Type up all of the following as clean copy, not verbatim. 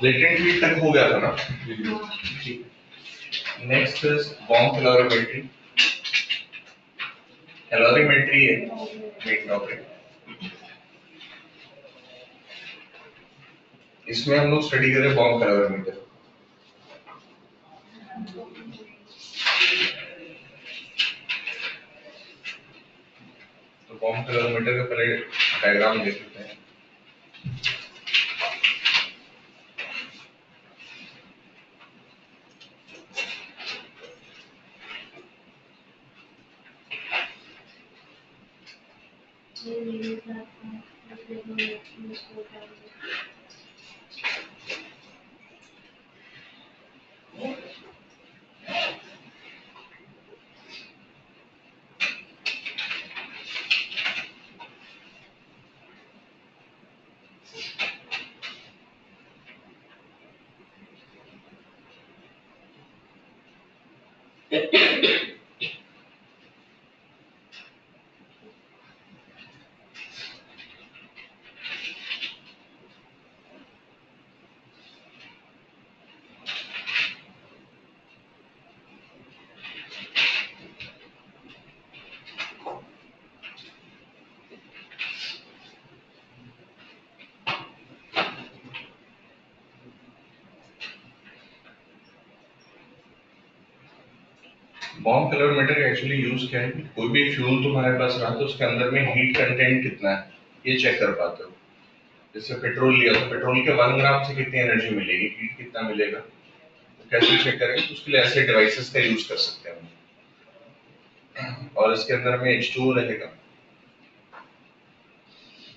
Latent heat तक हो गया था ना। Next is bomb calorimetry. Calorimetry है मेन टॉपिक। इसमें हम लोग स्टडी करें बॉम्ब कैलोरीमीटर। तो बॉम्ब कैलोरीमीटर का पहले डायग्राम देख लेते हैं। बॉम्ब कैलोरीमीटर का एक्चुअली यूज क्या है? कोई भी फ्यूल तुम्हारे पास रहा तो उसके अंदर में हीट कंटेंट कितना है ये चेक कर पाते हो। जैसे पेट्रोल लिया तो पेट्रोल के 1 ग्राम से कितनी एनर्जी मिलेगी, हीट कितना मिलेगा, तो कैसे चेक करेंगे? तो उसके लिए ऐसे डिवाइसेस का यूज कर सकते हैं। और इसके अंदर में H2O रहेगा,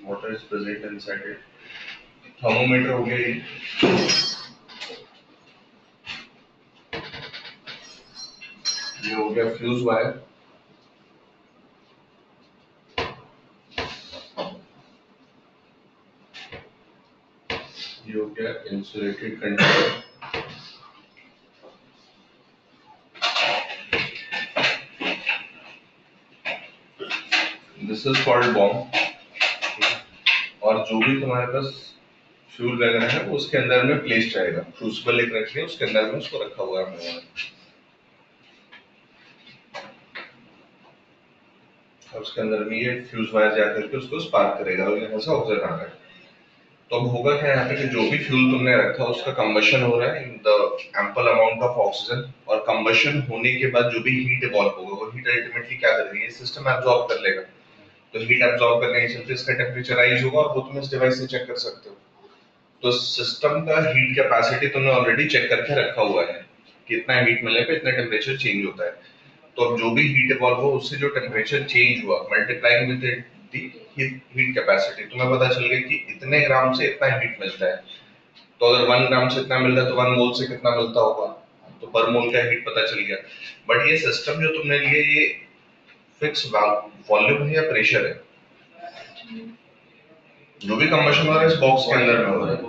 water is present inside it. Thermometer हो गया ये हो गया फ्यूज वायर, ये हो गया insulated container, this is called bomb. और जो भी तुम्हारे पास फ्यूल वगैरह है वो उसके अंदर में प्लेस्ड रहेगा, क्रूसिबल एक रख लिया उसके अंदर में उसको रखा हुआ है। और उसके अंदर में ये फ्यूज वायर जाकर के उसको स्पार्क करेगा और यहाँ से ऑक्सीजन आ रहा है। तो अब होगा क्या यहाँ पे कि जो भी फ्यूल तुमने रखा उसका कंबशन हो रहा है in the ample amount of oxygen, और कंबशन होने के बाद जो भी हीट इवॉल्व होगा वो हीट अल्टीमेटली क्या करेगी, ये सिस्टम एब्जॉर्ब कर लेगा। तो हीट एब्जॉर्ब करने के चलते इसका टेम्परेचर राइज होगा और वो तुम इस डिवाइस से चेक कर सकते हो। तो सिस्टम का हीट कैपेसिटी तुमने ऑलरेडी चेक करके रखा हुआ है, कितना हीट मिलने पे इतना टेम्परेचर चेंज होता है। तो अब जो भी हीट इवॉल्व हो उससे जो टेम्परेचर चेंज हुआ multiplying with the heat capacity, तुम्हें पता चल गया कि इतने ग्राम से इतना हीट मिलता है। तो अगर 1 ग्राम से इतना मिलता है तो 1 मोल से कितना मिलता होगा, तो पर मोल का हीट पता चल गया। बट ये सिस्टम जो तुमने लिए ये फिक्स वॉल्यूम है या प्रेशर है? जो भी कंबशन हो रहा है इस बॉक्स के अंदर में हो रहा है,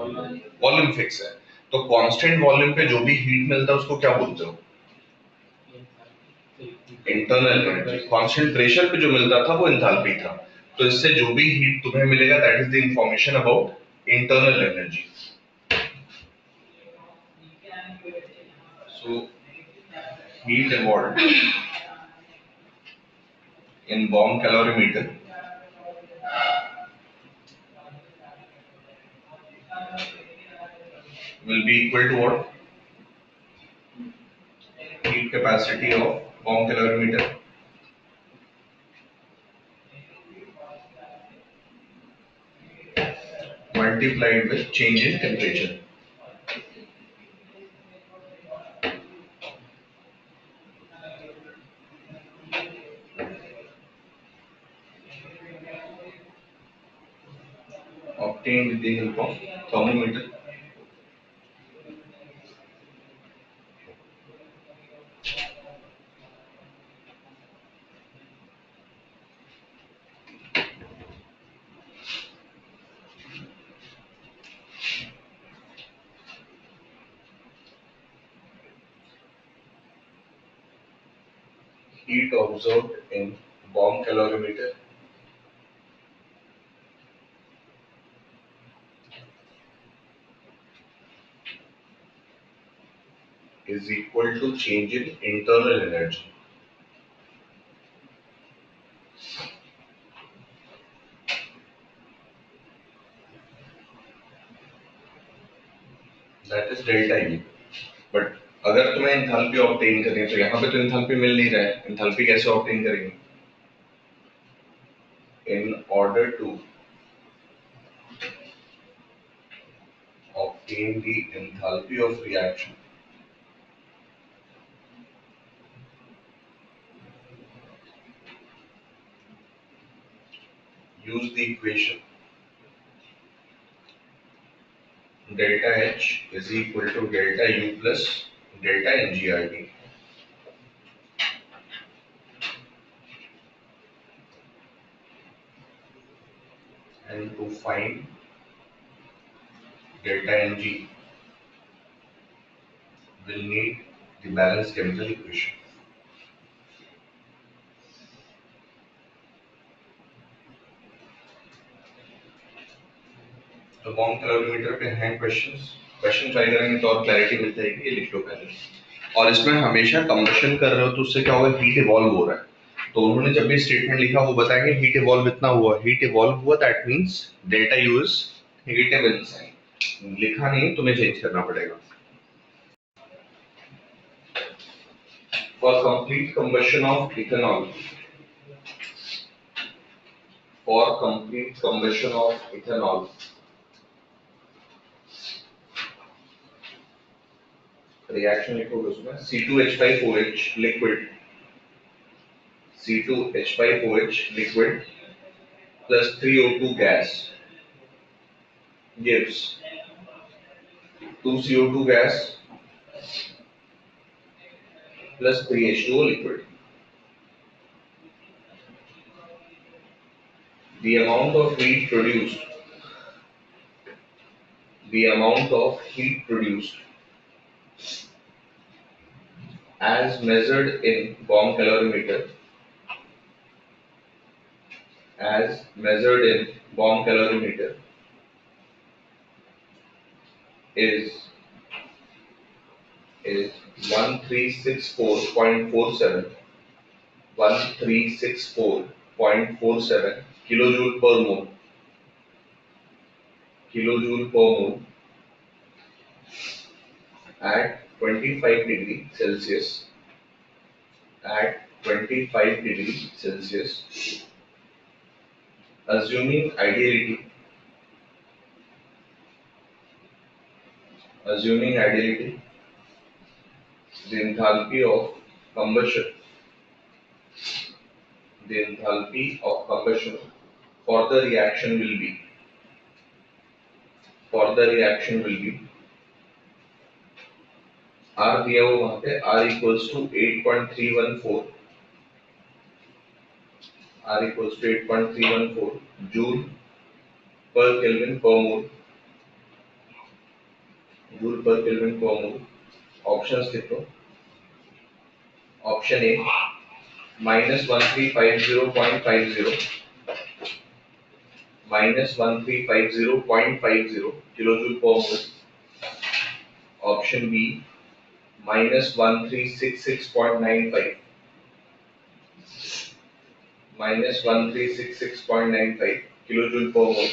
वॉल्यूम फिक्स है। तो कांस्टेंट वॉल्यूम पे जो भी हीट मिलता है उसको क्या बोलते हो? Internal energy. कांस्टेंट प्रेशर पे जो मिलता था वो एंथैल्पी था। तो इससे जो भी हीट तुम्हें मिलेगा that is the information about internal energy. So heat involved in bomb calorimeter will be equal to what? Heat capacity of bomb calorimeter multiplied with change in temperature. Obtained with the help of thermometer. Heat observed in bomb calorimeter is equal to change in internal energy. That is delta U. But अगर तुम्हें enthalpy obtain करनी है तो यहाँ पे तो enthalpy मिल नहीं रहा है, एंथैल्पी कैसे ऑब्टेन करेंगे? In order to obtain the enthalpy of reaction, use the equation delta H is equal to delta U plus delta NGRT. And to find delta Ng, will need the balanced chemical equation. तो bomb calorimeter पे हैं question try करेंगे तो और clarity मिल जाएगी। ये लिख लो पहले। और इसमें हमेशा कंबशन कर रहे हो तो उससे क्या होगा, हीट इवॉल्व हो रहा है। तो उन्होंने जब भी स्टेटमेंट लिखा वो बताएंगे हीट इवॉल्व इतना हुआ, हीट इवॉल्व हुआ, that means delta U is negative in sign. लिखा नहीं, तुम्हें चेंज करना पड़ेगा। For complete combustion of ethanol, for complete combustion of ethanol, reaction लिखोगे उसमें C2H5OH liquid, C2H5OH liquid plus 3O2 gas gives 2CO2 gas plus 3H2O liquid. The amount of heat produced, as measured in bomb calorimeter, is 1364.47 kilojoule per mole at 25 degree Celsius, assuming ideality, the enthalpy of combustion for the reaction will be R दिया हुआ वहां पे, R equals to 8.314 joule पर kelvin पर मोल। Options लिखो। Option A -1350.50 kilojoule पर मोल। Option B -1366.95 kilojoule पर मोल।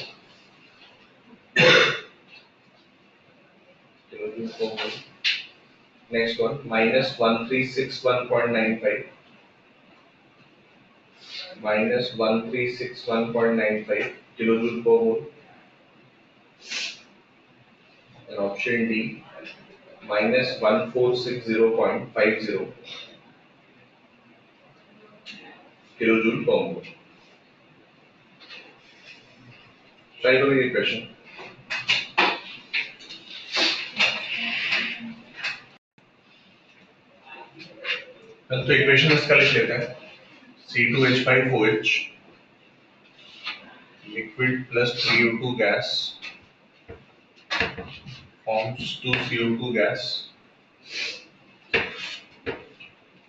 Next one, -1361.95 kilojoule per mole. And option D, -1460.50 kilojoule per mole. Try to read the question. तो इक्वेशन इसका लिख लेते हैं। C2H5OH liquid plus 3O2 gas forms 2CO2 gas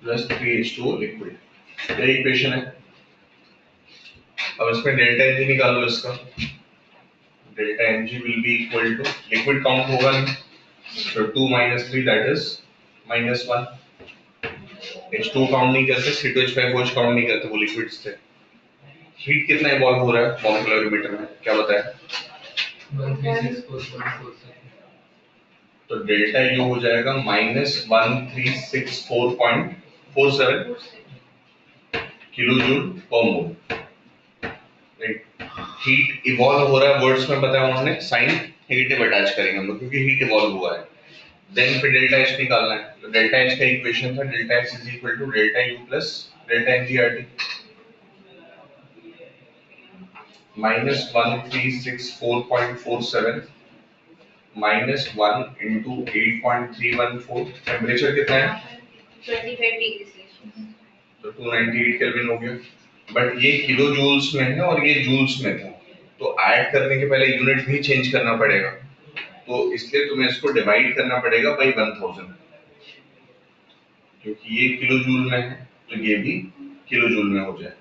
plus 3H2O liquid। ये equation है। अब इसमें डेल्टा Ng निकालो इसका। Delta Ng will be equal to, liquid count होगा नहीं, so 2 - 3 that is -1। H2 count नहीं करते, C2H5OH काउंट नहीं करते, वो लिक्विड्स थे। हीट कितना इवॉल्व हो रहा है मॉलिक्यूलर मीटर में, क्या बताया? 136.47। तो डेल्टा यू हो जाएगा -1364.47 किलो जूल पर मोल। हीट इवॉल्व हो रहा है, वर्ड्स में बताया उन्होंने, साइन नेगेटिव अटैच करेंगे हम लोग क्योंकि हीट इवॉल्व हुआ है। देन फिर डेल्टा एच निकालना है, तो डेल्टा एच का इक्वेशन था delta H is equal to delta U plus delta NGRT. -1364.47 -1 into 8.314। Temperature कितना है? 25 डिग्री सेल्सियस। तो 298 केल्विन हो गया। बट ये किलो जूल्स में है और ये जूल्स में था, तो ऐड करने के पहले यूनिट भी चेंज करना पड़ेगा, तो इसलिए तुम्हें इसको डिवाइड करना पड़ेगा बाई 1000, क्योंकि ये किलो जूल में है तो ये भी किलो जूल में हो जाए।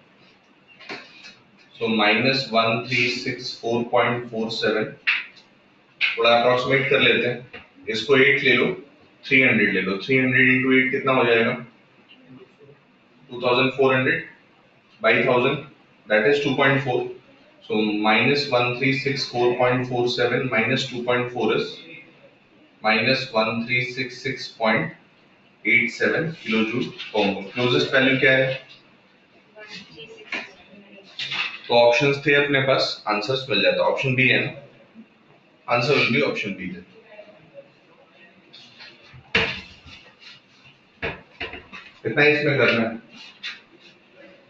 सो -1364.47, थोड़ा अप्रोक्सीमेट कर लेते हैं, इसको 8 ले लो, 300 ले लो, 300 इंटू 8 कितना हो जाएगा? 2400 by 1000, that is 2.4. So -1364.47 minus 2.4 is -1366.87 kilojoule per mole. Closest value क्या है? 1366। तो ऑप्शंस थे अपने पास, आंसर्स मिल जाता, ऑप्शन बी है ना, answer will be option B. कितना इसमें करना है?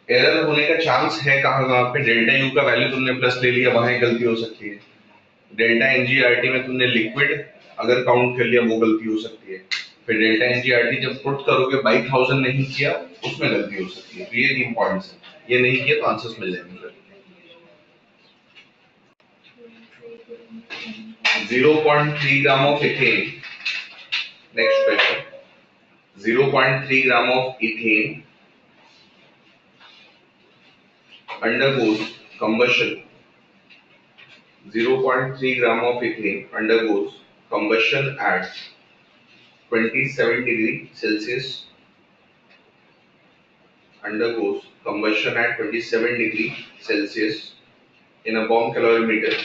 एरर होने का चांस है कहाँ पे? डेल्टा यू का वैल्यू तुमने प्लस ले लिया, वहां गलती हो सकती है। डेल्टा एनजीआरटी में तुमने लिक्विड अगर काउंट कर लिया, वो गलती हो सकती है। फिर डेल्टा एनजीआरटी जब पुट करोगे बाई 1000 नहीं किया, उसमें गलती हो सकती है। तो ये 3 पॉइंट्स है, ये नहीं किया तो आंसर्स मिल जाएंगे। 0.3 gram of ethane, next question, 0.3 gram of ethane undergoes combustion. 0.3 gram of ethane undergoes combustion at 27 degree Celsius. Undergoes combustion at 27 degree Celsius in a bomb calorimeter.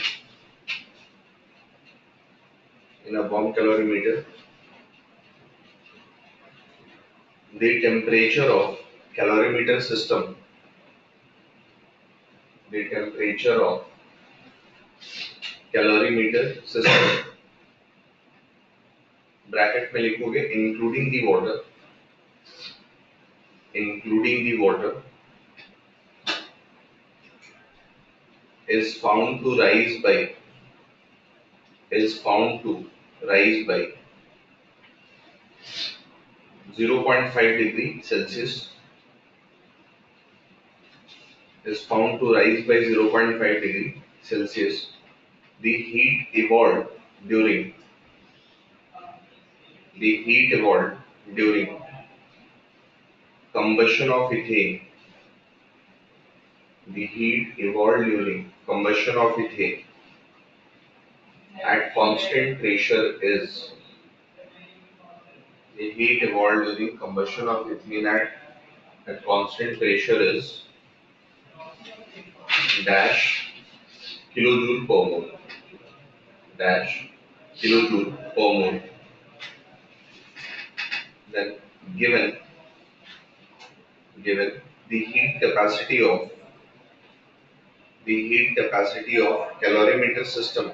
In a bomb calorimeter, the temperature of calorimeter system. The temperature of calorimeter system, bracket में लिखोगे including the water, including the water, is found to rise by 0.5 degree Celsius, is found to rise by 0.5 degree Celsius. The heat evolved during combustion of ethane. The heat evolved during combustion of ethane at constant pressure is. The heat evolved during combustion of ethane at constant pressure is dash kilojoule per mole. Dash kilojoule per mole. Then given the heat capacity of calorimeter system.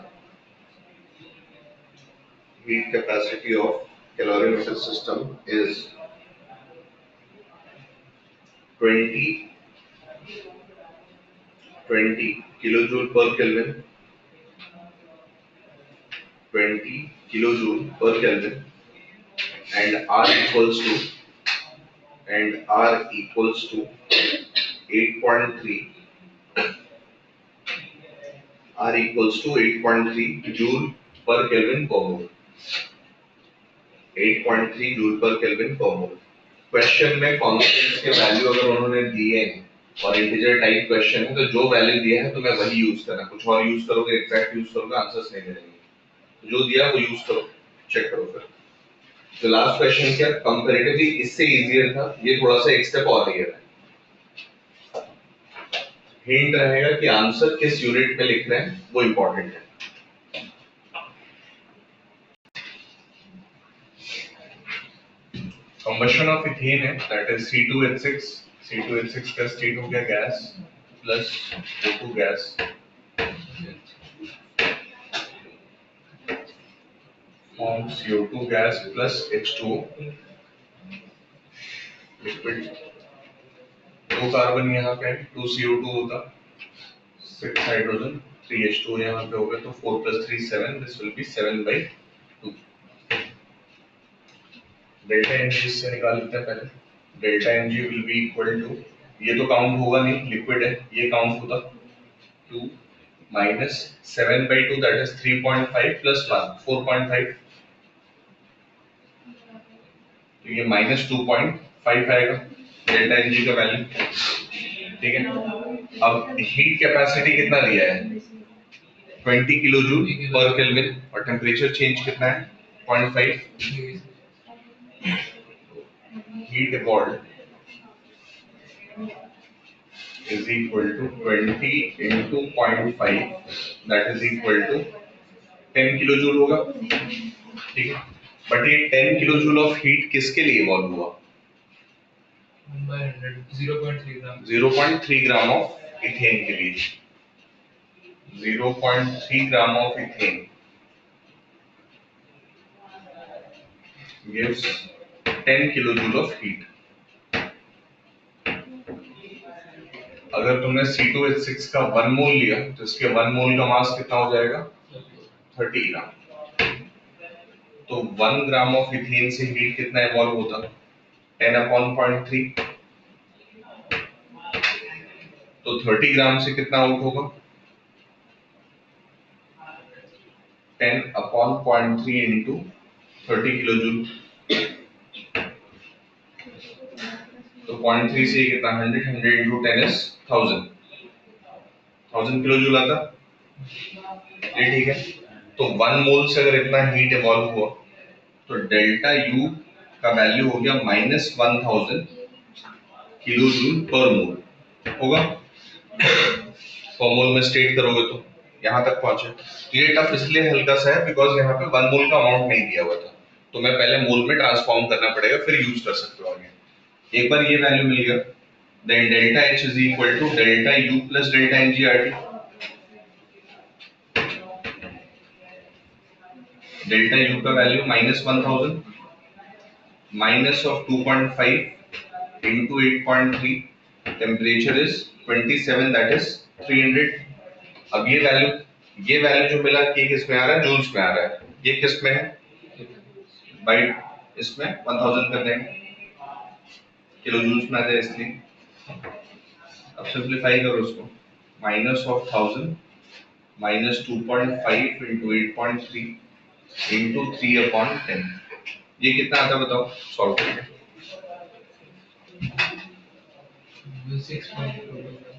Heat capacity of calorimeter system is 20 kilojoule per Kelvin. 20 kilojoule per Kelvin, and R equals to 8.3. R equals to 8.3 joule per Kelvin per mole. 8.3 joule per Kelvin per mole. Question में constants के value अगर उन्होंने दिए हैं और integer type question है, तो जो वैल्यू दिया है तुम्हें वही यूज करना, कुछ और यूज करोगे, एग्जैक्ट यूज करोगे, आंसर्स नहीं मिलेंगे। जो दिया वो यूज करो, चेक करो फिर। तो लास्ट क्वेश्चन क्या कंपैरेटिवली इससे इजियर था, ये थोड़ा सा एक स्टेप और हियर है। हिंट रहेगा कि आंसर किस यूनिट में लिख रहे हैं वो इंपॉर्टेंट है। कंबशन ऑफ इथेन है, दैट इज C2H6। C2H6 का स्टेट हो गया gas plus O2 gas form CO2 gas plus H2O liquid. दो कार्बन यहाँ पे 2CO2 होता, 6 हाइड्रोजन 3H2 यहाँ पे हो गया, तो 4 + 3 7, this will be 7/2। Delta NG से निकाल लेते हैं पहले। Delta NG will be equal to, ये तो काउंट होगा नहीं, लिक्विड है, ये काउंट होता 2 माइनस 7/2 दैट इज 3.5 प्लस 1 4.5, तो ये -2.5 आएगा डेल्टा एनजी का वैल्यू। ठीक है, अब हीट कैपेसिटी कितना दिया है 20 किलो जूल पर केल्विन, और टेम्परेचर चेंज कितना है 0.5। Heat evolved is equal to 20 into 0.5, that is equal to 10 kilojoule होगा। ठीक है, बट ये 10 किलोजूल ऑफ हीट किसके लिए इवॉल्व हुआ 0.3 ग्राम ऑफ इथेन के लिए। 0.3 gram of ethane gives 10 kilojoule of heat. अगर तुमने C2H6 का 1 मोल लिया तो इसके 1 मोल का मास कितना हो जाएगा 30 ग्राम। तो 1 ग्राम ऑफ इथेन से हीट कितना इवॉल्व होता 10/0.3, तो 30 ग्राम से कितना आउट होगा 10/0.3 इंटू 30 किलोजूल, तो 0.3 से कितना 100 इंटू 10 इज 1000 किलोजूल आता। ये ठीक है, तो 1 मोल से अगर इतना हीट इवॉल्व हुआ तो डेल्टा यू का वैल्यू हो गया -1000 किलोजूल पर मोल होगा। पर मोल में स्टेट करोगे तो यहाँ तक पहुंचे। तो ये टफ इसलिए हल्का सा है बिकॉज यहाँ पे 1 मोल का अमाउंट नहीं दिया हुआ था, तो मैं पहले मोल में ट्रांसफॉर्म करना पड़ेगा, फिर यूज कर सकते हो आगे। एक बार ये वैल्यू मिल गया, then delta H is equal to delta U plus delta NG/RT। Delta U का value -1000 minus of 2.5 into 8.3, temperature is 27 that is 300। अब ये वैल्यू जो मिला कि किस में आ रहा है जूल्स में आ रहा है, ये किस में है बाई इसमें 1000 कर देंगे, किलो जूल्स में आ जाए इसलिए। अब सिंप्लीफाई करो उसको, minus of 1000 minus 2.5 into 8.3 into 3/10, ये कितना आता बताओ सॉल्व करके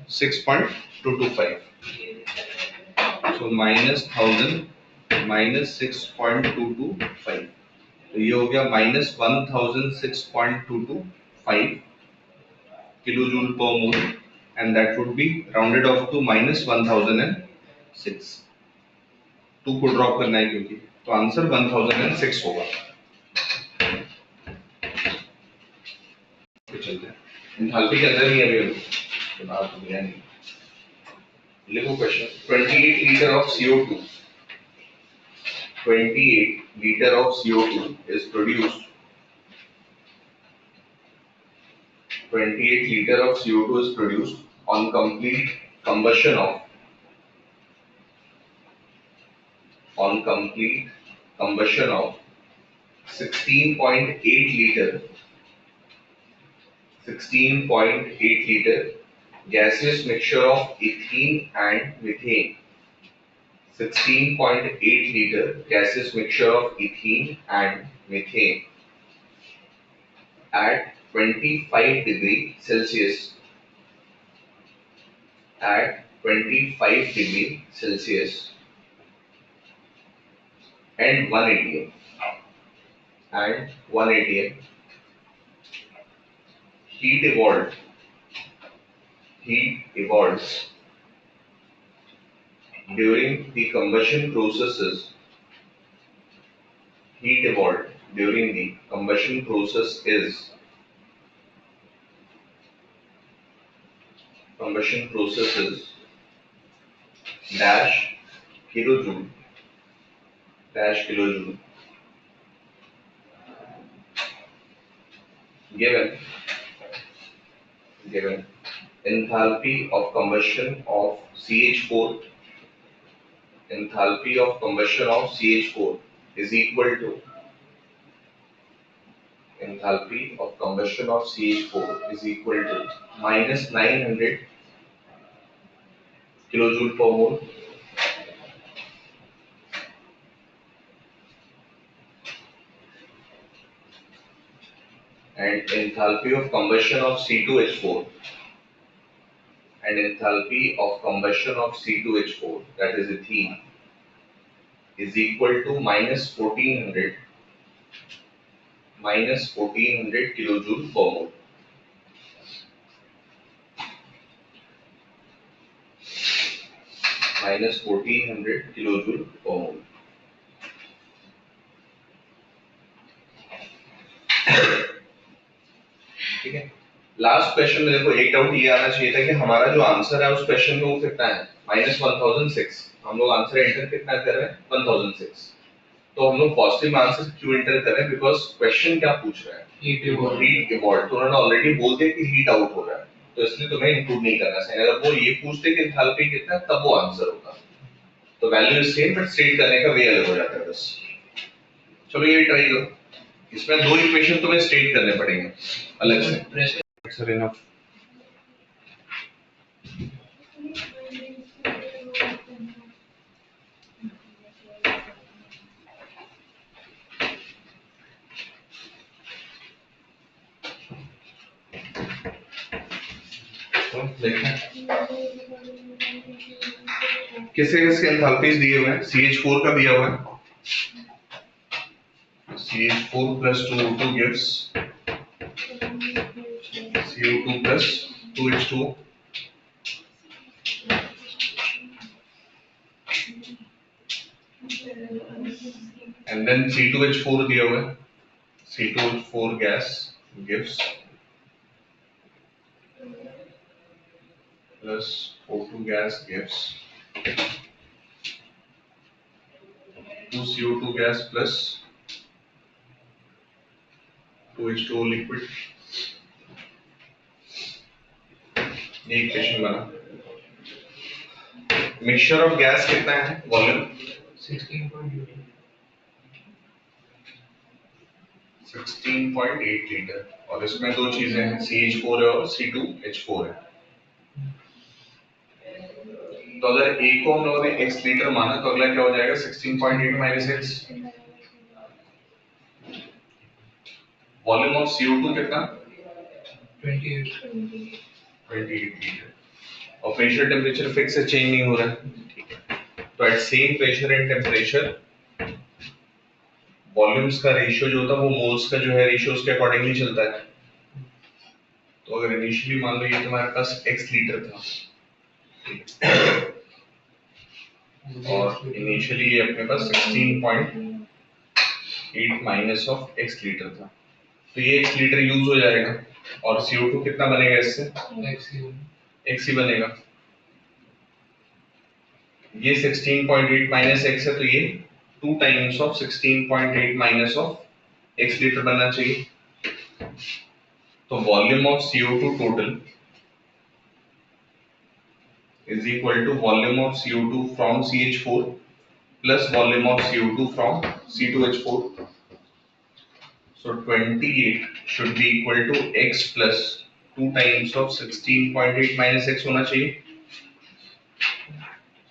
6.225। सो -1000 माइनस 6.225, तो ये हो गया -1006.225 kilojule per mole, and that would be rounded off to -1006। 2 को ड्रॉप करना है क्योंकि, तो आंसर 1006 होगा। चलते हैं एंथैल्पी के अंदर ही अभी तो बात हो गया नहीं। लिखो question, 28 litre of CO2 28 liter of CO2 is produced 28 liter of CO2 is produced on complete combustion of 16.8 liter gaseous mixture of ethene and methane. 16.8 liter gaseous mixture of ethene and methane at 25 degree Celsius at 25 degree Celsius and 1 atm. and 1 atm. Heat evolves during the combustion processes. Heat evolved during the combustion process is dash kilojoule given enthalpy of combustion of CH4 is equal to minus 900 kilojoule per mole and enthalpy of combustion of C2H4 that is ethene is equal to minus 1400 kilojoule per mole. Minus 1400 kilojoule per mole. ठीक है. Last question में देखो एक doubt ये आना चाहिए था कि हमारा जो आंसर है उस क्वेश्चन में वो कितना है -1006. हम लोग आंसर एंटर कितना कर रहे हैं 1006. तो हम लोग पॉजिटिव आंसर क्यों एंटर कर रहे हैं बिकॉज क्वेश्चन क्या पूछ रहा है हीट इवॉल्व. तो उन्होंने ऑलरेडी बोल दिया कि हीट आउट हो रहा है तो इसलिए तुम्हें इंक्लूड नहीं करना चाहिए. अगर वो ये पूछते कि एंथैल्पी कितना है तब वो आंसर होता. तो value is same but state करने का वे अलग हो जाता है बस. चलो ये ट्राई करो. इसमें दो इक्वेशन तुम्हें स्टेट करने पड़ेंगे अलग से. Sir, enough. तो देखना किसके एंथैल्पीज दिए हुए हैं. CH4 का दिया हुआ है. CH4 plus 2O2 gives CO2 plus 2H2O. And then C2H4 दिया हुआ है. C2H4 gas gives plus O2 gas gives 2 CO2 gas plus 2H2O liquid. ये इक्वेशन बना. मिक्सचर ऑफ गैस कितना है वॉल्यूम 16.8 लीटर और इसमें दो चीजें हैं CH4 है और C2H4 है. तो अगर A को हम लोगों ने x लीटर माना तो अगला क्या हो जाएगा 16.8 minus x. Volume of CO2 कितना 28 लीटर और प्रेशर टेम्परेचर फिक्स है चेंज नहीं हो रहा है. ठीक है. तो at same pressure and temperature volumes का रेशियो जो होता है वो मोल्स का जो है रेशियो उसके अकॉर्डिंगली चलता है. तो अगर इनिशियली मान लो ये तुम्हारे पास x लीटर था और इनिशियली ये अपने पास 16.8 माइनस ऑफ x लीटर था तो ये x लीटर यूज हो जाएगा और CO2 कितना बनेगा इससे x ही बनेगा. ये 16.8 माइनस x है तो ये 2 times of 16.8 minus of x litre बनना चाहिए. तो volume of CO2 total is equal to volume of CO2 from CH4 plus volume of CO2 from C2H4. So 28 should be equal to x plus 2 times of 16.8 minus x होना चाहिए.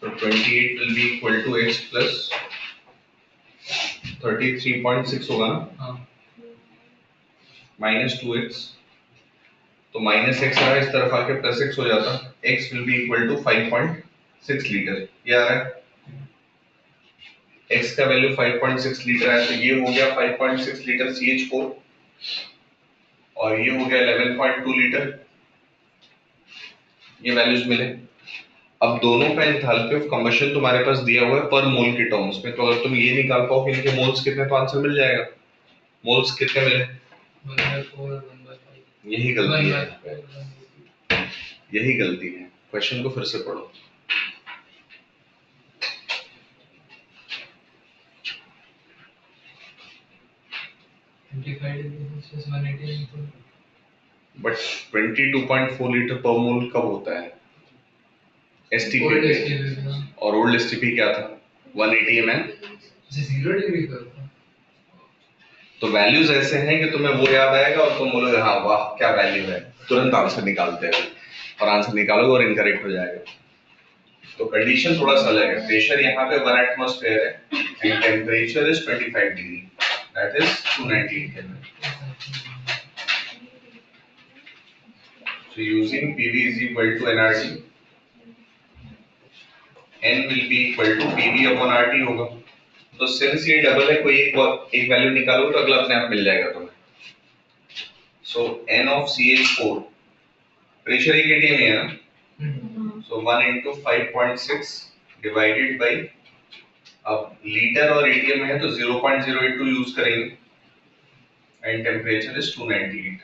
So 28 will be equal to x plus 33.6 होगा ना minus 2x. तो minus x आ इस तरफ आके plus x हो जाता. x will be equal to 5.6 litre. ये आ रहा है. x का वैल्यू 5.6 लीटर है, तो ये हो गया 5.6 लीटर CH4 और ये हो गया 11.2 लीटर, ये वैल्यूज मिले। अब दोनों का एंथैल्पी ऑफ कंबशन तुम्हारे पास दिया हुआ है पर मोल के टर्म्स में, तो अगर तुम ये निकाल पाओ कि इनके मोल्स कितने, तो आंसर मिल जाएगा। मोल्स कितने मिले? 1/4 यही गलती है, यही गलती है। क्वेश्चन को फिर से पढ़ो। बट 22.4 लीटर पर मोल कब होता है? STP पे। और ओल्ड STP क्या था? 180 ml। तो वैल्यूज ऐसे हैं कि तुम्हें वो याद आएगा और तुम बोलोगे हाँ वाह क्या वैल्यू है, तुरंत आंसर निकालते हो और आंसर निकालोगे और इनकरेक्ट हो जाएगा। तो कंडीशन थोड़ा सा अलग है। प्रेशर यहाँ पे 1 एटमॉस्फेयर है and temperature is 25 degree, that is 298 kelvin. So using PV is equal to nRT, N will be equal to PV upon RT होगा। तो सिंस ये डबल है, कोई एक वैल्यू निकालो तो अगला अपने आप मिल जाएगा तुम्हें। So N of CH4, pressure एक ATM है ना, so 1 into 5.6 divided by, अब लीटर और ATM है तो 0.082 यूज करेंगे एंड टेम्परेचर इज 298,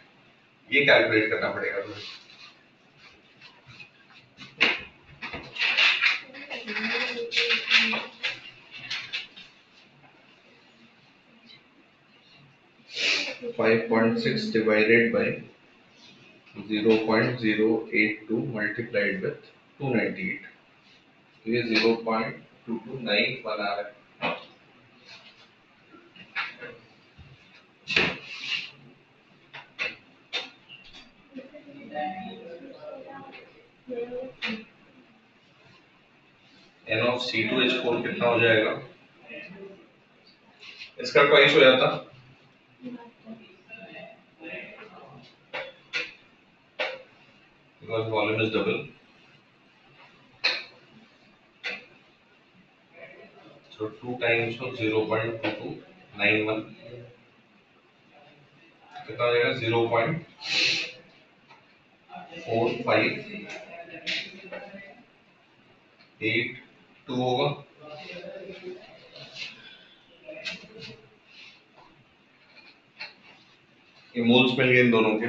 ये कैलकुलेट करना पड़ेगा तुम्हें। Five point six divided by 0.082 multiplied with 298, तो ये 0.2291 आ रहा है। N of C2H4 कितना हो जाएगा? इसका ट्वाइस हो जाता, because volume is double, so 2 times of 0.2291 कितना हो जाएगा? 0.4582 होगा। ये मोल्स मिल गए इन दोनों के।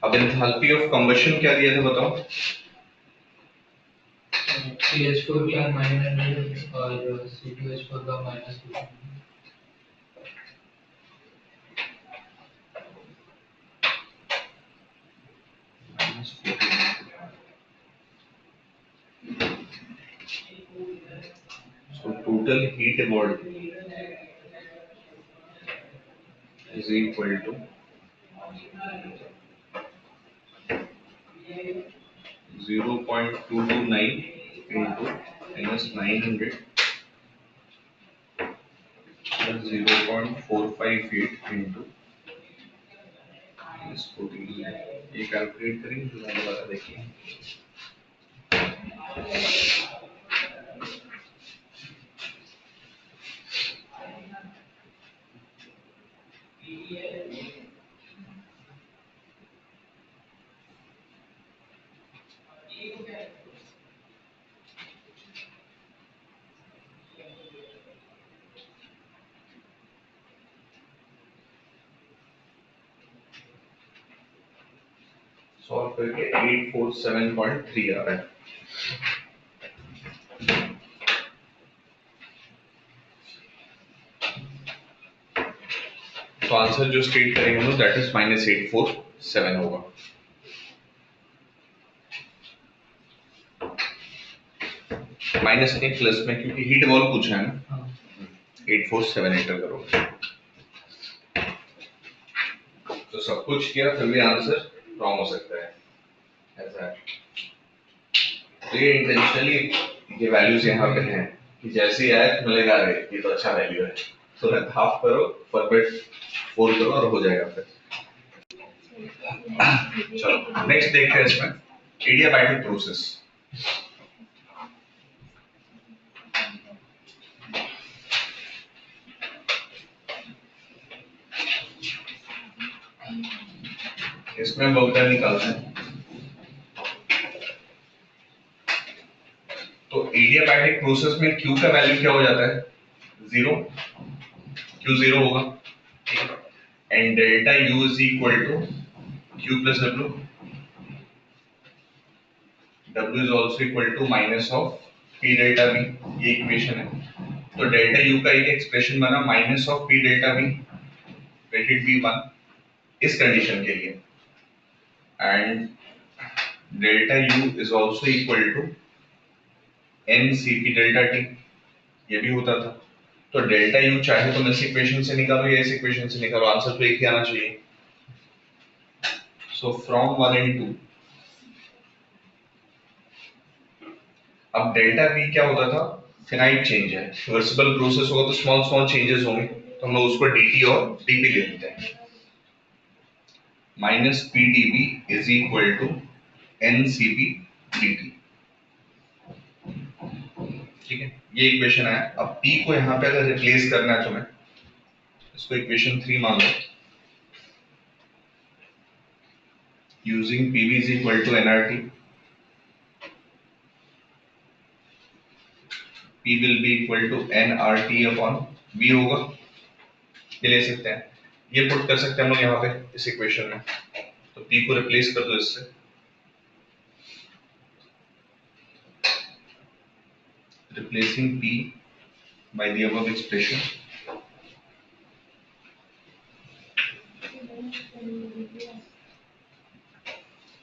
अब एंथैल्पी ऑफ कंबशन क्या दिया था बताओ? CH4 का -100 और C2H4 का -200। So total heat evolved is equal to 0.229 into -900 plus 0.458 into -14। ये कैलकुलेट करेंगे तो दोबारा देखिए। सॉल्व करके 847.3 आ रहा है। तो आंसर जो स्टेट करेंगे हम दैट इज -847 होगा। माइनस नहीं प्लस में, क्योंकि हीट इवॉल्व पूछा है ना। 8478 एंटर करो। तो सब कुछ किया फिर भी आंसर रॉन्ग हो सकता है, ऐसा है। तो ये इंटेंशनली ये वैल्यूज यहाँ पे हैं कि जैसे ही आए तो मिलेगा अरे ये तो अच्छा वैल्यू है, तो हाफ करो फॉरवर्ड 4 करो और हो जाएगा फिर। चलो नेक्स्ट देखते हैं इसमें एडियाबैटिक प्रोसेस। इसमें वर्क डन निकालते हैं। तो एडियाबैटिक प्रोसेस में Q का वैल्यू क्या हो जाता है? 0, Q 0 होगा, and delta U is equal to Q plus W, W is also equal to minus of P delta V, ये इक्वेशन है। तो डेल्टा U का एक एक्सप्रेशन बना minus of P delta V, let it be 1 इस condition के लिए, and delta U is also equal to NCP delta T, ये भी होता था। तो डेल्टा U चाहे तो इस इक्वेशन से निकालो या इस इक्वेशन से निकालो, आंसर तो एक ही आना चाहिए। सो फ्रॉम 1 and 2, अब डेल्टा V क्या होता था? फिनाइट चेंज है, रिवर्सिबल प्रोसेस होगा तो स्मॉल स्मॉल चेंजेस होंगे, तो हम लोग उसको dt और dp ले लेते हैं। Minus P dp is equal to ncp dt, ठीक है, ये इक्वेशन है। अब p को यहाँ पे अगर रिप्लेस करना है तो मैं इसको इक्वेशन 3 मान लो, using pv is equal to nRT, p will be equal to nRT upon v होगा, ये ले सकते हैं, ये पुट कर सकते हैं हम लोग यहाँ पे इस इक्वेशन में। तो p को रिप्लेस कर दो इससे, replacing p by the above expression,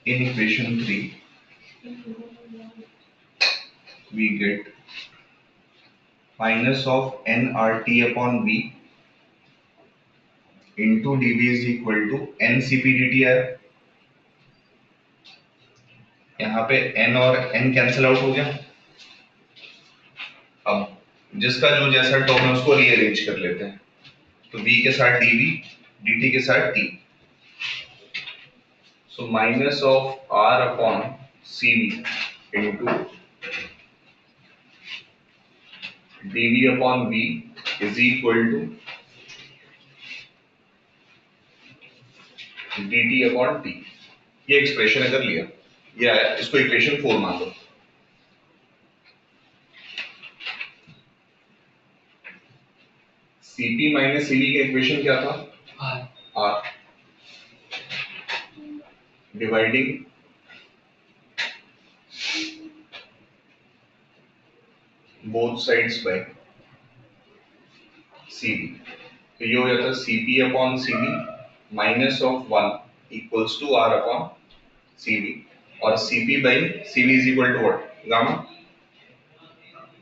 in equation 3 we get minus of nRT upon v into dv is equal to ncp dt है। यहाँ पे n और n कैंसिल आउट हो गया। अब जिसका जो जैसा टर्म है उसको रीअरेंज कर लेते हैं, तो v के साथ dv, dt के साथ t, so minus of r upon cv into dv upon v is equal to dt upon t, ये एक्सप्रेशन अगर लिया, ये आया, इसको इक्वेशन 4 मान लो। Cp माइनस Cv का इक्वेशन क्या था? R dividing both sides by Cv, तो ये हो जाता है Cp upon Cv minus of 1 equals to R upon Cv, और Cp by Cv is equal to what? Gamma,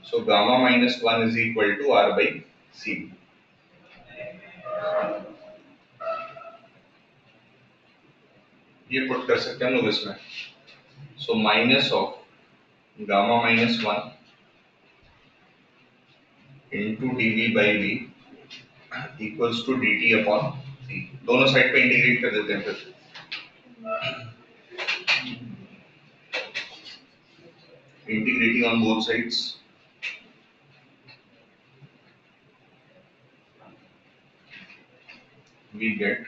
so gamma minus 1 is equal to R by Cv। ये put कर सकते हैं हम लोग इसमें, so minus of gamma minus 1 into dv by v equals to dt upon c, दोनों side पे integrate कर देते हैं, फिर integrating on both sides, we get,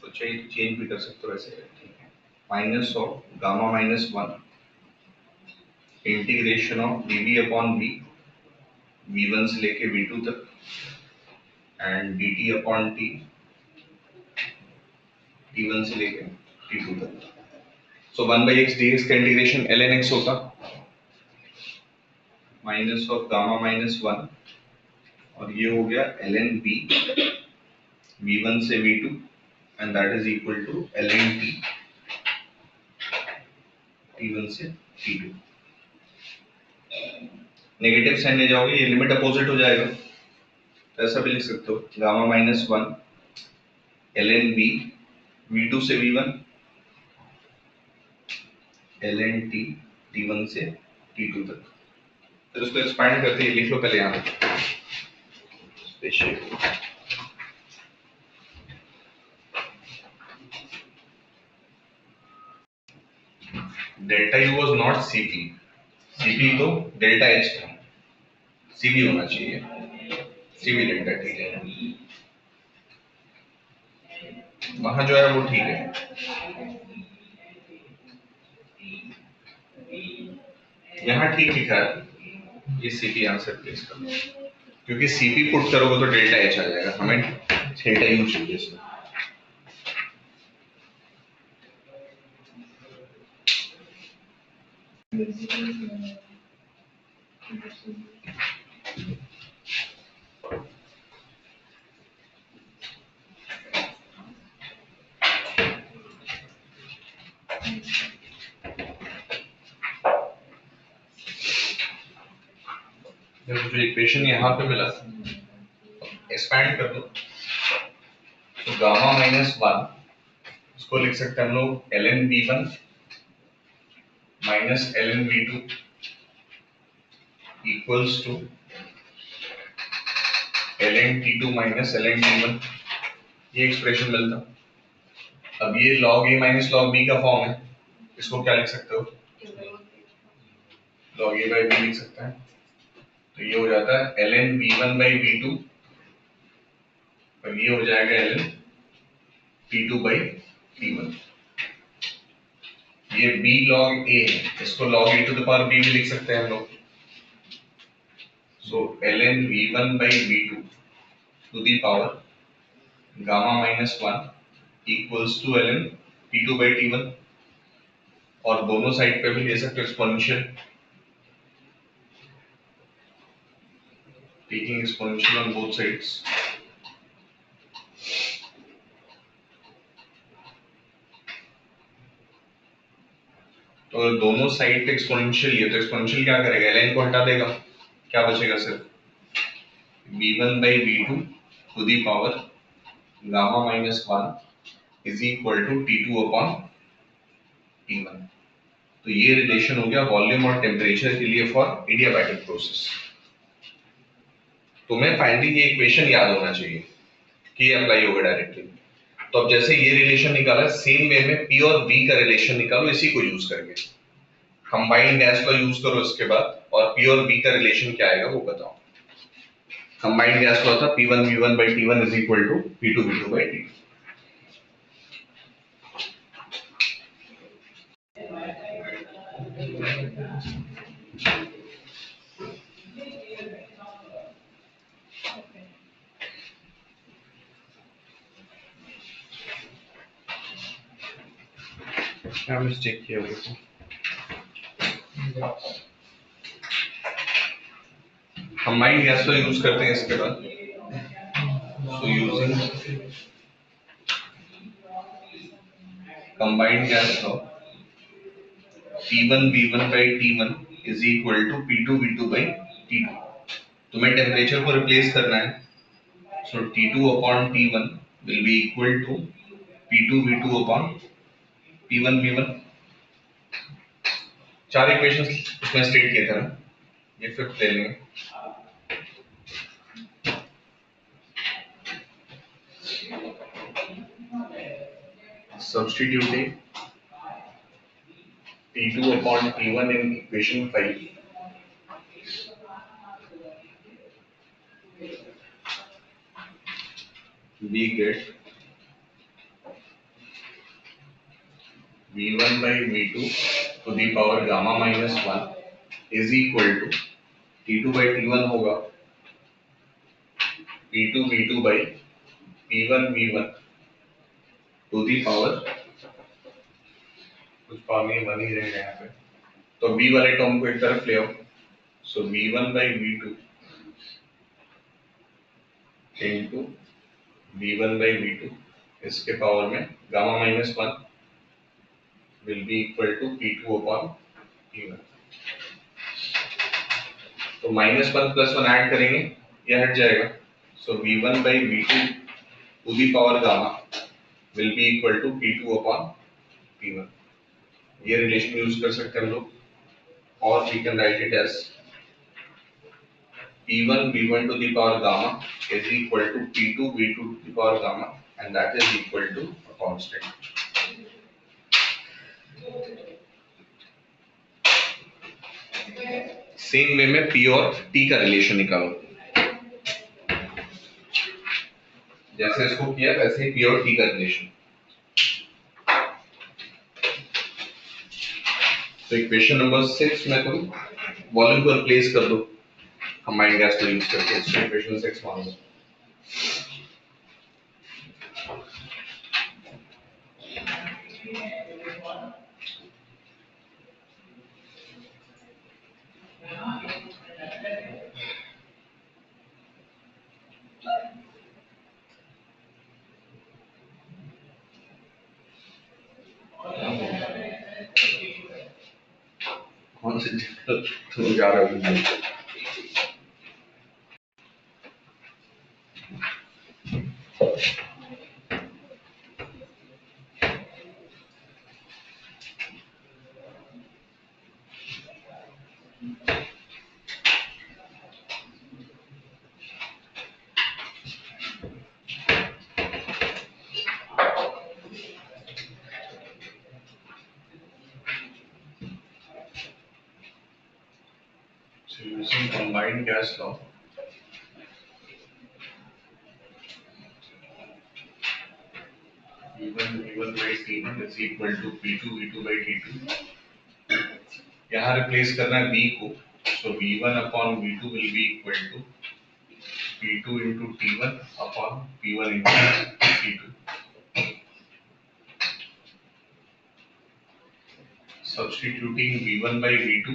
तो चेंज भी कर सकते हो वैसे, ठीक है, minus of gamma minus 1 integration of dv upon v, v1 से लेके v2 तक, and dt upon t, t1 से लेके t2 तक। सो 1/x dx का इंटीग्रेशन ln x होता, माइनस ऑफ गामा माइनस 1, और ये हो गया ln v, v1 से v2, and that is equal to ln t, t1 से t2। नेगेटिव साइन ले जाओगे, ये लिमिट अपोजिट हो जाएगा, तो ऐसा भी लिख सकते हो, gamma minus 1 ln v, v2 से v1, ln t, t1 से t2 तक। फिर उसको एक्सपैंड करते हैं, लिख लो पहले यहाँ special delta u was not cp, cp तो डेल्टा h था, cv होना चाहिए, cv डेल्टा t है। वहां जो है वो ठीक है। यहाँ ठीक लिखा है, ये सीपी यहाँ से रिप्लेस करो, क्योंकि सीपी पुट करोगे तो डेल्टा एच आ जाएगा, हमें थीटा यू चाहिए इसमें। जो इक्वेशन यहाँ पे मिला, एक्सपैंड कर दो तो गामा माइनस वन, इसको लिख सकते हैं हम लोग L N V one minus L N V two equals to L N T two minus L N T one, ये एक्सप्रेशन मिलता। अब ये log A minus log B का फॉर्म है, इसको क्या लिख सकते हो, लॉग ए बाई बी लिख सकते हैं। तो ये हो जाता है L N V one by V two, और ये हो जाएगा L N P two by P one. ये b log a है, इसको log a to the power b भी लिख सकते हैं हम लोग। सो ln v1 by v2 to the power gamma minus 1 equals to ln p2 by t1, और दोनों साइड पे भी ले सकते हो exponential, taking exponential on both sides. तो दोनों साइड पे एक्सपोनेंशियल है, तो एक्सपोनेंशियल क्या करेगा, ln को हटा देगा, क्या बचेगा, सिर्फ v1 by v2 to the power gamma minus 1 is equal to t2 upon t1। तो ये रिलेशन हो गया वॉल्यूम और टेम्परेचर के लिए फॉर एडियाबैटिक प्रोसेस। तुम्हें फाइनली ये इक्वेशन याद होना चाहिए कि ये अप्लाई होगा डायरेक्टली। तो अब जैसे ये रिलेशन निकाला, सेम वे में पी और बी का रिलेशन निकालो इसी को यूज करके, कंबाइंड गैस का यूज करो इसके बाद, और पी और बी का रिलेशन क्या आएगा वो बताओ। कंबाइंड गैस का होता P1 V1 by T1 is equal to P2 V2 by T2। क्या मिस्टेक किया देखो, कंबाइंड गैस का यूज करते हैं इसके बाद। सो यूजिंग कंबाइंड गैस का P1 V1 by T1 is equal to P2 V2 by T2। तुम्हें टेम्परेचर को रिप्लेस करना है, सो T2 upon T1 will be equal to P2 V2 upon P1 V1। चार इक्वेशंस इसमें स्टेट किए थे ना, ये फिफ्थ ले लेंगे। Substituting T2 upon T1 in equation 5, we get V1 by V2 to the power gamma minus 1 is equal to T2 by T1 होगा P2 V2 by P1 V1 to the power, कुछ power नहीं बन ही रहेगा यहाँ पे, तो V वाले term को एक तरफ ले आओ। सो V1 by V2 into V1 by V2, इसके पावर में gamma minus 1 will be equal to P2 upon P1। तो माइनस 1 प्लस 1 ऐड करेंगे, ये हट जाएगा। सो V1 by V2 to the power gamma will be equal to P2 upon P1। ये relation use कर सकते हैं हम लोग, और we can write it as P1 V1 to the power gamma is equal to P2 V2 to the power gamma, and that is equal to a constant। Same way में P और T का relation निकालो। जैसे इसको किया वैसे ही P और T का रिलेशन। तो इक्वेशन नंबर 6 में तुम वॉल्यूम को रिप्लेस कर दो कंबाइंड गैस को यूज करके, इसको इक्वेशन 6 मान लो। कौन से तुम जा रहे हो? So using combined gas law, V1 by T1 is equal to P2 V2 by T2। यहाँ रिप्लेस करना है V को, so V1 upon V2 will be equal to P2 into T1 upon P1 into T2। Substituting V1 by V2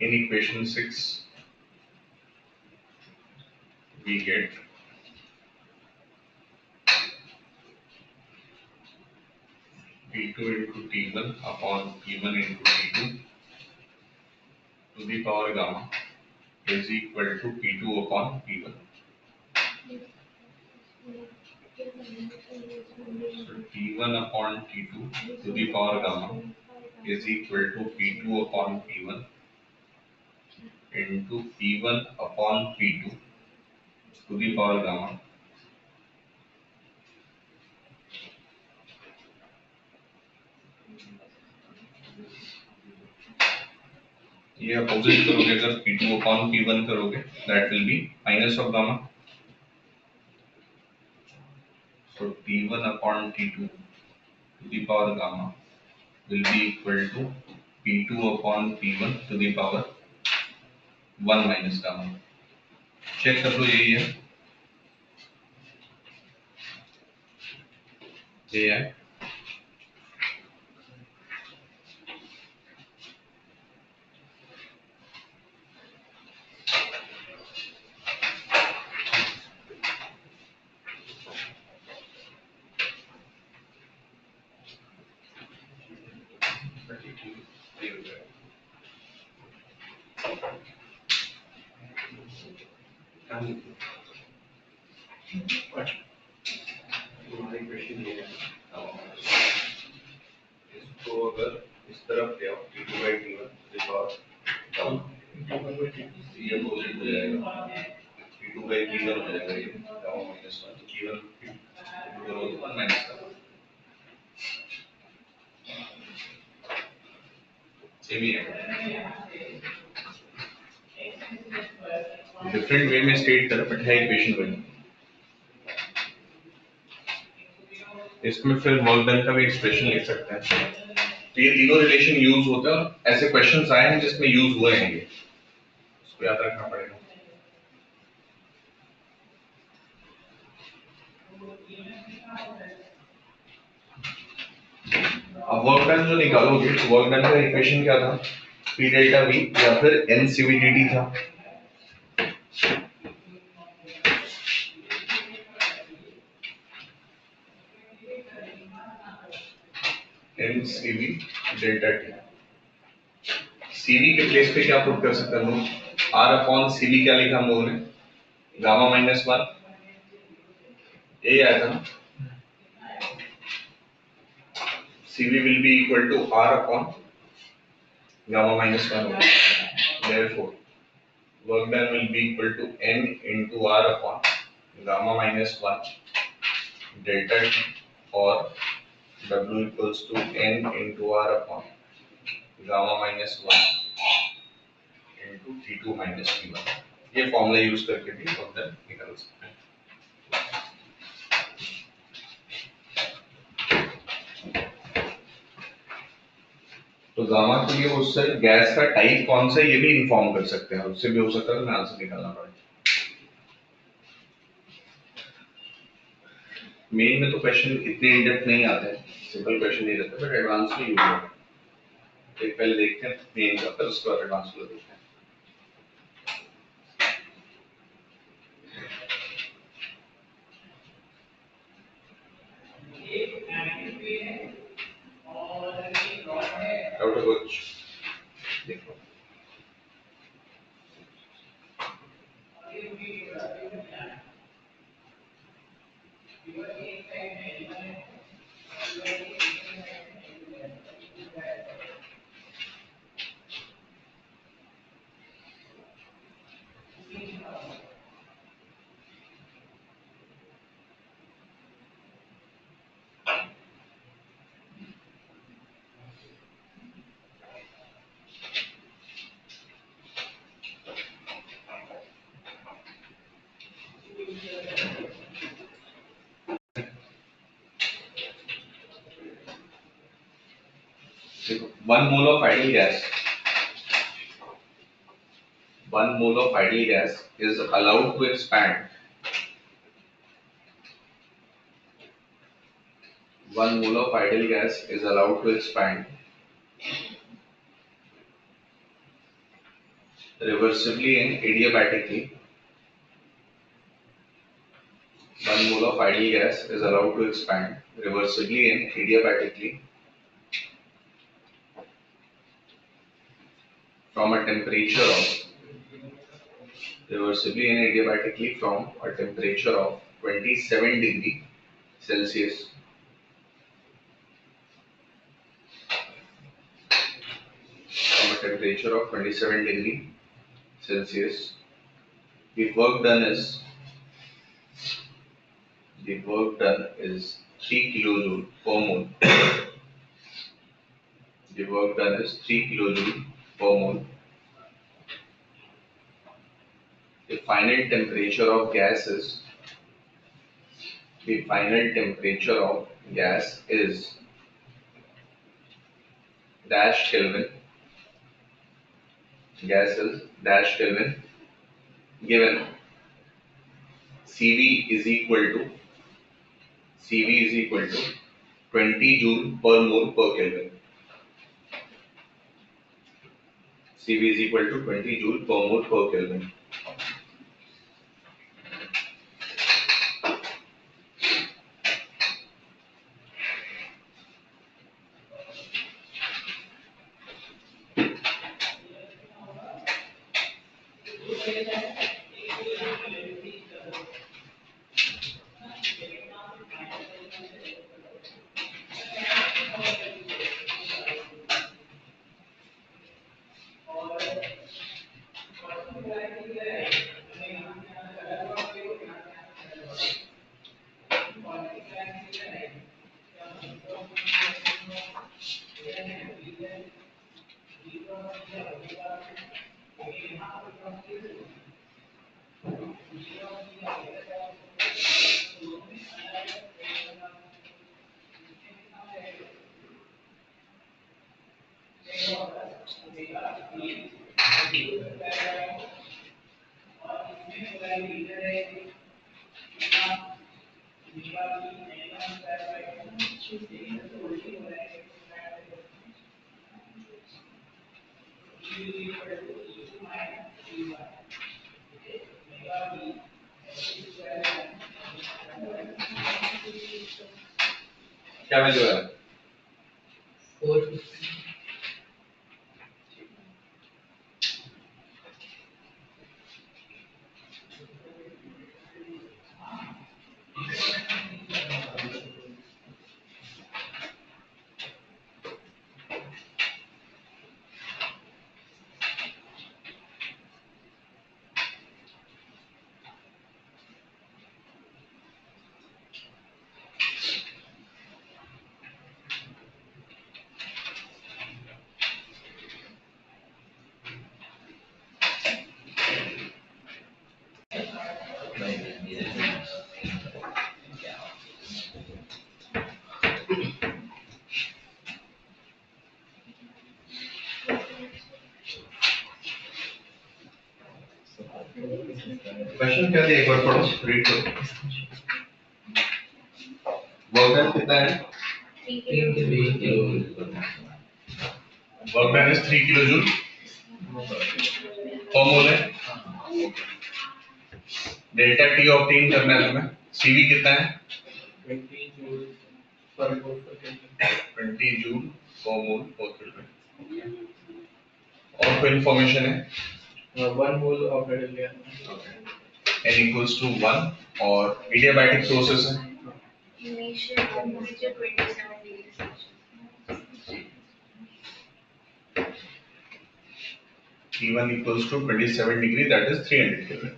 in equation 6, we get P2 into T1 upon P1 into T2 to the power gamma is equal to P2 upon P1। So T1 upon T2 to the power gamma is equal to P2 upon P1 into P1 upon P2 to the power gamma ये opposite करोगे, अगर P2 upon P1 करोगे that will be minus of gamma। So T1 upon T2 to the power gamma will be equal to P2 upon P1 to the power 1 minus gamma। Check कर लो, यही है, ये है। तुम्हारी question ये है, इसको अगर इस तरफ ले आओ T2 by T1 के बाद ये अपोजिट हो जाएगा, P2 by P1 हो जाएगा, ये गामा माइनस 1 P1 करोगे 1 माइनस गामा। सेम ही है, डिफरेंट वे में स्टेट कर, बट है इक्वेशन बनी। इसमें फिर वर्क डन का भी एक्सप्रेशन लिख सकते हैं। तो ये तीनों रिलेशन यूज होते हैं और ऐसे क्वेश्चंस आए हैं जिसमें यूज हुए हैं, ये इसको याद रखना पड़ेगा। अब वर्क डन जो निकालोगे, तो वर्क डन का इक्वेशन क्या था, P डेल्टा V या फिर N CVDT था। N CV delta T। CV के प्लेस पे क्या पुट कर सकते हैं हम लोग, R अपॉन CV क्या लिखा हम लोगों ने, गामा माइनस 1, यही आया था ना। CV will be equal to R upon gamma minus 1 होगा। Therefore, work done will be equal to N into R upon gamma minus 1 delta T, और W equals to N into R upon gamma minus 1 into T2 minus T1। ये formula use करके भी work done निकाल सकते हैं। तो gamma के लिए उससे गैस का टाइप कौन सा है ये भी इन्फॉर्म कर सकते हैं, उससे भी हो सकता है आंसर निकालना पड़े। मेन में तो क्वेश्चन इतने इन डेप्थ नहीं आते हैं, सिंपल क्वेश्चन नहीं रहते, बट एडवांस में यूज होता है। एक पहले देखते हैं मेन का, फिर उसके बाद एडवांस को देखते हैं। डाउट है कुछ? देखो देखो 1 mole of ideal gas is allowed to expand 1 mole of ideal gas is allowed to expand reversibly and adiabatically. 1 mole of ideal gas is allowed to expand reversibly and adiabatically from a temperature of reversibly and adiabatically from a temperature of 27 degree Celsius from a temperature of 27 degree Celsius. The work done is 3 kilojoule per mole. The work done is 3 kilojoule per mole. The final temperature of gas is dash Kelvin. Gas is dash Kelvin. Given CV is equal to 20 joule per mole per Kelvin. CV is equal to 20 joule per mole per Kelvin. क्या value है? 450. Question क्या दिया एक बार पढ़ो, read करो। Work done कितना है? 3 3 kilo. Work done is 3 kilo joule per mole है। डेल्टा टी ऑब्टेन करना है तुम्हें। सीवी कितना है? 20 joule per mole per Kelvin. 20 joule per mole पर केल्विन। और कोई इंफॉर्मेशन है? 1 mole of ideal gas. n equals to 1 और एडियाबैटिक प्रोसेस है। Initial temperature 27 degrees Celsius. T1 equals to 27 degree, that is 300 Kelvin.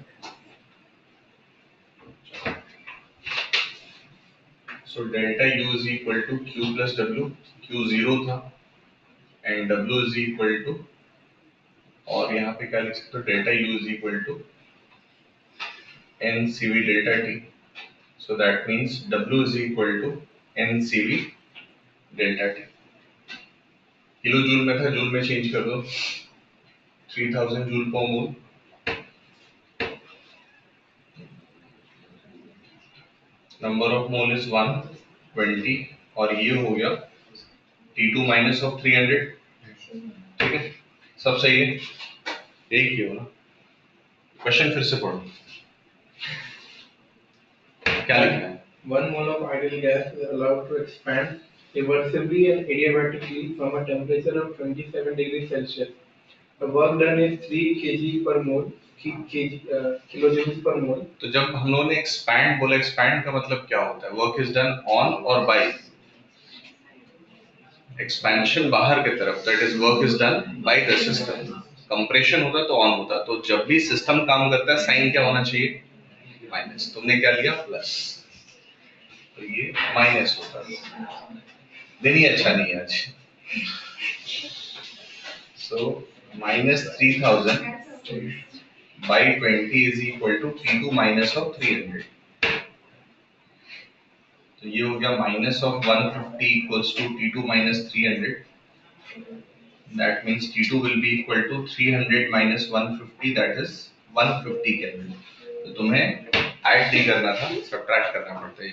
So delta U is equal to Q plus W. Q 0 था and W is equal to, और यहाँ पे क्या लिख सकते हो, delta U is equal to NCV delta T. So that means W is equal to NCV delta T. Kilo joule में था, जूल में चेंज कर दो, 3000 joule per mole. Number of mole is 120 और ये हो गया T2 माइनस ऑफ 300। ठीक है, सब सही है, एक ही हो ना। क्वेश्चन फिर से पढ़ो, क्या लिखा है? 1 mole of ideal gas is allowed to expand reversibly and adiabatically from a temperature of 27 degrees Celsius. The work done is 3 kg per mole, kilojoules per mole. तो जब हम लोगों ने एक्सपैंड बोला, एक्सपैंड का मतलब क्या होता है? वर्क इज डन ऑन और बाय। एक्सपेंशन बाहर की तरफ, that is work is done by the system. Compression होता तो ऑन होता, तो जब भी सिस्टम काम करता है साइन क्या होना चाहिए? माइनस। तुमने क्या लिया? प्लस, तो ये माइनस होता है। दिन ही अच्छा नहीं है आज। So minus 3000 by 20 is equal to T2 minus of 300. तो ये हो गया minus of 150 equals to T2 minus 300. That means T2 will be equal to 300 minus 150, that is 150 Kelvin. तो तुम्हें ऐड नहीं करना था, सब्ट्रैक्ट करना पड़ता है।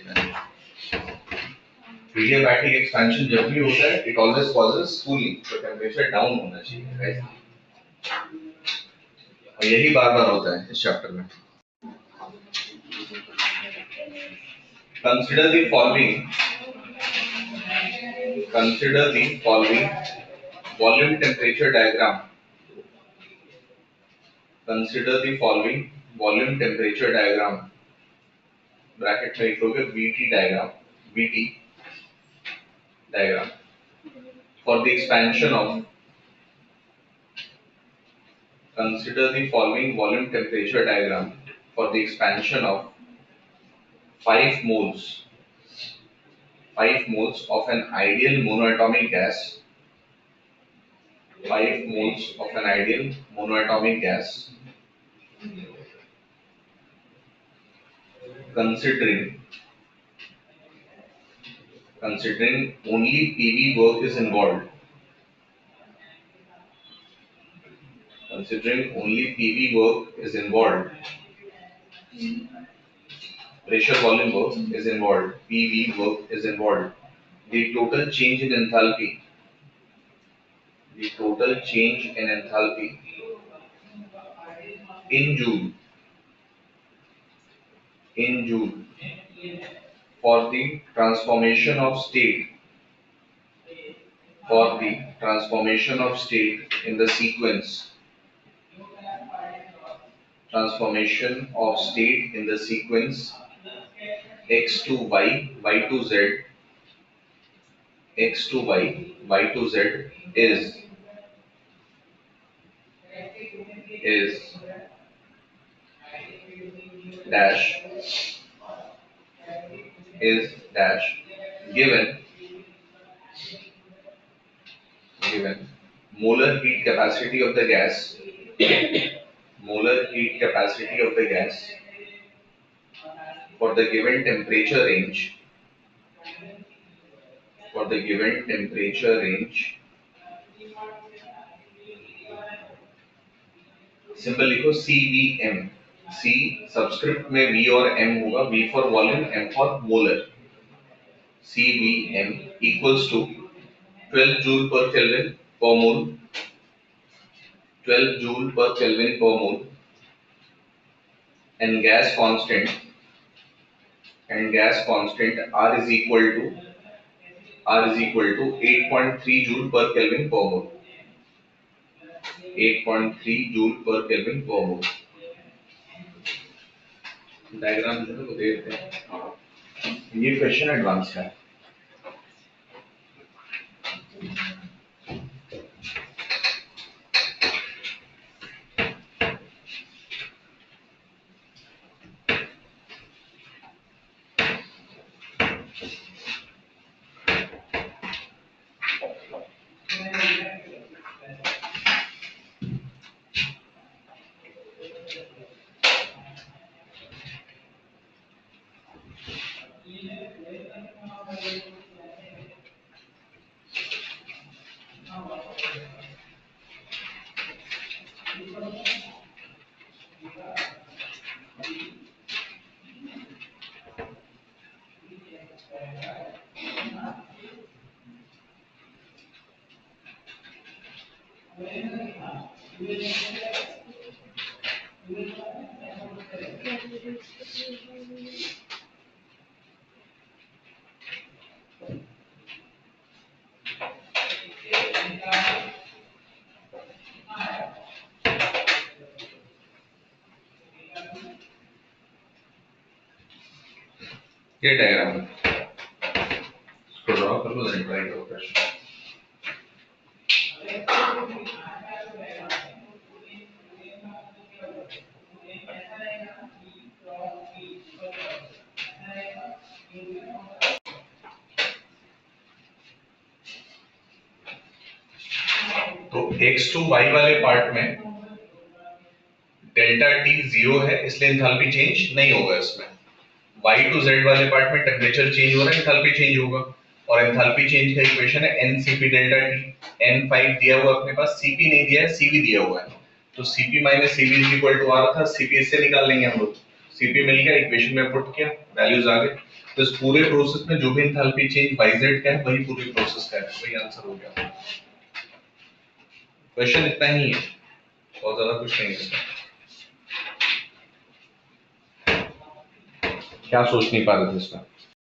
एडियाबैटिक एक्सपेंशन जब भी होता है, it always causes cooling, तो टेम्परेचर डाउन होना चाहिए, राइट? और यही बार बार होता है इस चैप्टर में। Consider the following volume temperature diagram. Consider the following volume temperature diagram. Bracket में लिखोगे VT diagram for the expansion of. Consider the following volume temperature diagram for the expansion of 5 moles of an ideal monoatomic gas. 5 moles of an ideal monoatomic gas, considering only PV work is involved. Considering only PV work is involved. Pressure volume work is involved. PV work is involved. The total change in enthalpy. In joule for the transformation of state in the sequence x to y, y to z, x to y, y to z is dash given molar heat capacity of the gas for the given temperature range simple लिखो CVM, C subscript में V और M होगा, V for volume, M for molar. CVM equals to 12 joule per Kelvin per mole, 12 joule per Kelvin per mole, and gas constant R is equal to 8.3 joule per Kelvin per mole, 8.3 joule per Kelvin per mole। Diagram जो है वो देखते हैं। ये question advance है। ये diagram है, इसको ड्रॉ कर लो, देन ट्राई करो क्वेश्चन। तो x टू y वाले पार्ट में डेल्टा T 0 है, इसलिए एंथैल्पी चेंज नहीं होगा इसमें। y टू z वाले पार्ट में टेम्परेचर चेंज हो रहा है, एंथैल्पी चेंज होगा। और एंथैल्पी चेंज का इक्वेशन है Ncp डेल्टा T। N5 दिया हुआ अपने पास, Cp नहीं दिया है, Cv दिया हुआ है। तो Cp minus Cv is equal to R था, Cp इससे निकाल लेंगे हम लोग। Cp मिल गया, इक्वेशन में पुट किया, वैल्यूज आ गए। तो इस पूरे प्रोसेस में जो भी एंथैल्पी चेंज yz का है, वही पूरे प्रोसेस का है, वही आंसर हो गया। क्वेश्चन इतना ही है, बहुत ज्यादा कुछ नहीं है इसमें। क्या सोच नहीं पा रहे थे इसमें?